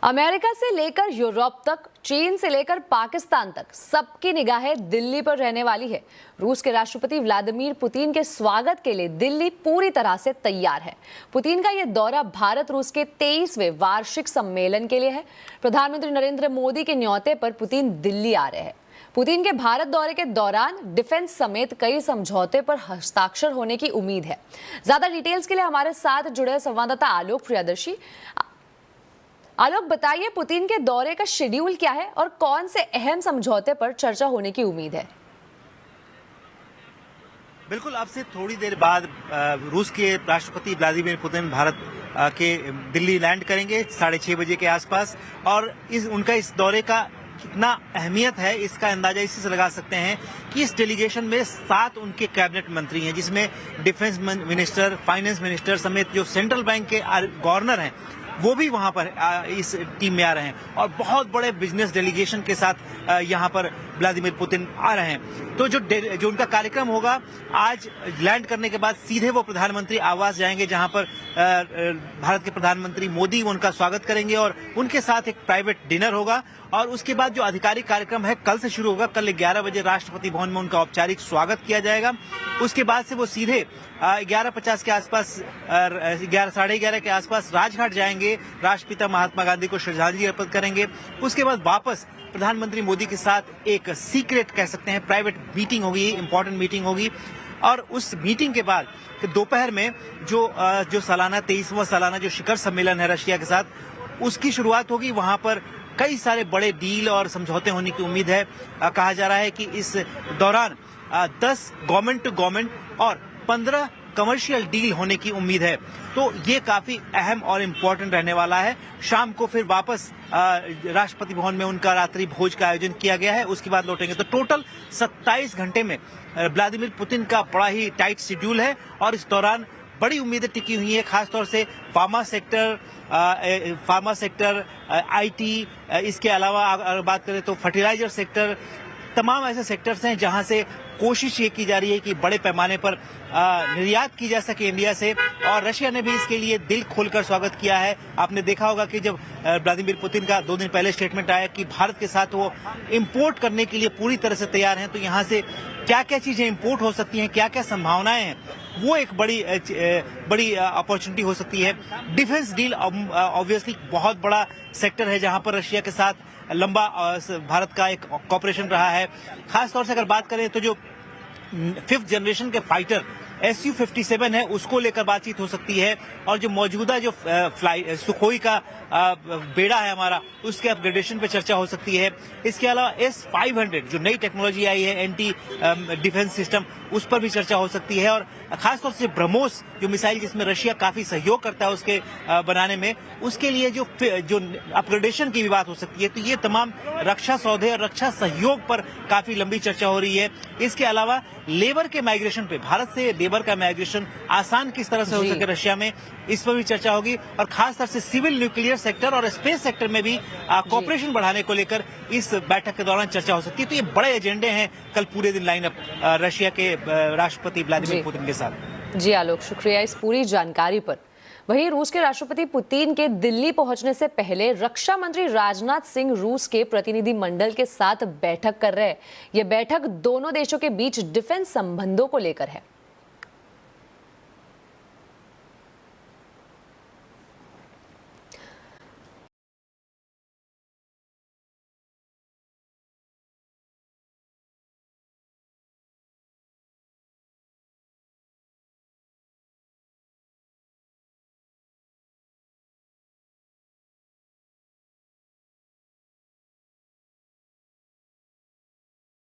America से लेकर Europe तक, चीन से लेकर पाकिस्तान तक सबकी निगाहें दिल्ली पर रहने वाली है। रूस के राष्ट्रपति व्लादिमीर पुतिन के स्वागत के लिए दिल्ली पूरी तरह से तैयार है। पुतिन का यह दौरा भारत रूस के 23वें वार्षिक सम्मेलन के लिए है। प्रधानमंत्री नरेंद्र मोदी के न्योते पर पुतिन दिल्ली आ रहे हैं। पुतिन के भारत दौरे के दौरान डिफेंस समेत कई समझौते पर हस्ताक्षर होने की उम्मीद है। ज्यादा डिटेल्स के लिए हमारे साथ जुड़े संवाददाता आलोक प्रियदर्शी। आलोक, बताइए पुतिन के दौरे का शेड्यूल क्या है और कौन से अहम समझौते पर चर्चा होने की उम्मीद है? बिल्कुल, अब से थोड़ी देर बाद रूस के राष्ट्रपति व्लादिमीर पुतिन भारत के दिल्ली लैंड करेंगे 6:30 बजे के आसपास। और उनका इस दौरे का कितना अहमियत है इसका अंदाजा इसी से लगा सकते हैं कि इस डेलीगेशन में 7 उनके कैबिनेट मंत्री हैं, जिसमें डिफेंस मिनिस्टर, फाइनेंस मिनिस्टर समेत जो सेंट्रल बैंक के गवर्नर हैं वो भी वहां पर इस टीम में आ रहे हैं। और बहुत बड़े बिजनेस डेलीगेशन के साथ यहाँ पर व्लादिमीर पुतिन आ रहे हैं। तो जो उनका कार्यक्रम होगा, आज लैंड करने के बाद सीधे वो प्रधानमंत्री आवास जाएंगे, जहां पर भारत के प्रधानमंत्री मोदी उनका स्वागत करेंगे और उनके साथ एक प्राइवेट डिनर होगा। और उसके बाद जो आधिकारिक कार्यक्रम है कल से शुरू होगा। कल 11 बजे राष्ट्रपति भवन में उनका औपचारिक स्वागत किया जाएगा। उसके बाद से वो सीधे 11:50 के आसपास, 11:30 के आसपास राजघाट जाएंगे, राष्ट्रपिता महात्मा गांधी को श्रद्धांजलि अर्पित करेंगे। उसके बाद वापस प्रधानमंत्री मोदी के साथ एक सीक्रेट कह सकते हैं प्राइवेट मीटिंग होगी, इंपॉर्टेंट मीटिंग होगी। और उस मीटिंग के बाद दोपहर में जो सालाना 23वां सालाना जो शिखर सम्मेलन है रशिया के साथ, उसकी शुरुआत होगी। वहां पर कई सारे बड़े डील और समझौते होने की उम्मीद है। कहा जा रहा है कि इस दौरान 10 गवर्नमेंट टू गवर्नमेंट और 15 कमर्शियल डील होने की उम्मीद है। तो ये काफी अहम और इम्पोर्टेंट रहने वाला है। शाम को फिर वापस राष्ट्रपति भवन में उनका रात्रि भोज का आयोजन किया गया है, उसके बाद लौटेंगे। तो टोटल 27 घंटे में व्लादिमीर पुतिन का बड़ा ही टाइट शेड्यूल है। और इस दौरान बड़ी उम्मीदें टिकी हुई है, खासतौर से फार्मा सेक्टर, आईटी, इसके अलावा अगर बात करें तो फर्टिलाइजर सेक्टर, तमाम ऐसे सेक्टर्स हैं जहां से कोशिश ये की जा रही है कि बड़े पैमाने पर निर्यात की जा सके इंडिया से। और रशिया ने भी इसके लिए दिल खोलकर स्वागत किया है। आपने देखा होगा कि जब व्लादिमीर पुतिन का 2 दिन पहले स्टेटमेंट आया कि भारत के साथ वो इंपोर्ट करने के लिए पूरी तरह से तैयार हैं, तो यहाँ से क्या क्या चीजें इंपोर्ट हो सकती हैं, क्या क्या संभावनाएं हैं, वो एक बड़ी अपॉर्चुनिटी हो सकती है। डिफेंस डील ऑब्वियसली बहुत बड़ा सेक्टर है जहां पर रशिया के साथ लंबा भारत का एक कॉपरेशन रहा है। खासतौर से अगर बात करें तो जो 5th जनरेशन के फाइटर Su-57 है, उसको लेकर बातचीत हो सकती है। और जो मौजूदा जो सुखोई का बेड़ा है हमारा, उसके अपग्रेडेशन पे चर्चा हो सकती है। इसके अलावा S-500 जो नई टेक्नोलॉजी आई है, एंटी डिफेंस सिस्टम, उस पर भी चर्चा हो सकती है। और खासतौर से ब्रह्मोस जो मिसाइल, जिसमें रशिया काफी सहयोग करता है उसके बनाने में, उसके लिए जो अपग्रेडेशन की भी बात हो सकती है। तो ये तमाम रक्षा सौदे और रक्षा सहयोग पर काफी लंबी चर्चा हो रही है। इसके अलावा लेबर के माइग्रेशन पे, भारत से लेबर का माइग्रेशन आसान किस तरह से हो सके रशिया में, इस पर भी चर्चा होगी। और खासतौर से सिविल न्यूक्लियर सेक्टर और स्पेस सेक्टर में भी कॉपरेशन बढ़ाने को लेकर इस बैठक के दौरान चर्चा हो सकती है। तो ये बड़े एजेंडे हैं कल पूरे दिन लाइनअप रशिया के राष्ट्रपति व्लादिमीर पुतिन के साथ। जी आलोक, शुक्रिया इस पूरी जानकारी पर। वहीं रूस के राष्ट्रपति पुतिन के दिल्ली पहुंचने से पहले रक्षा मंत्री राजनाथ सिंह रूस के प्रतिनिधि मंडल के साथ बैठक कर रहे हैं। यह बैठक दोनों देशों के बीच डिफेंस संबंधों को लेकर है।